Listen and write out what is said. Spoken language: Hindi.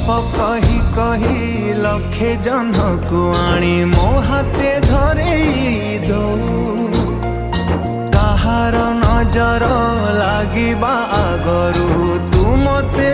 कही कही लखे जन को आनी मो हाथे धरेई दो काहार नजर लागिबा आगरू तू मते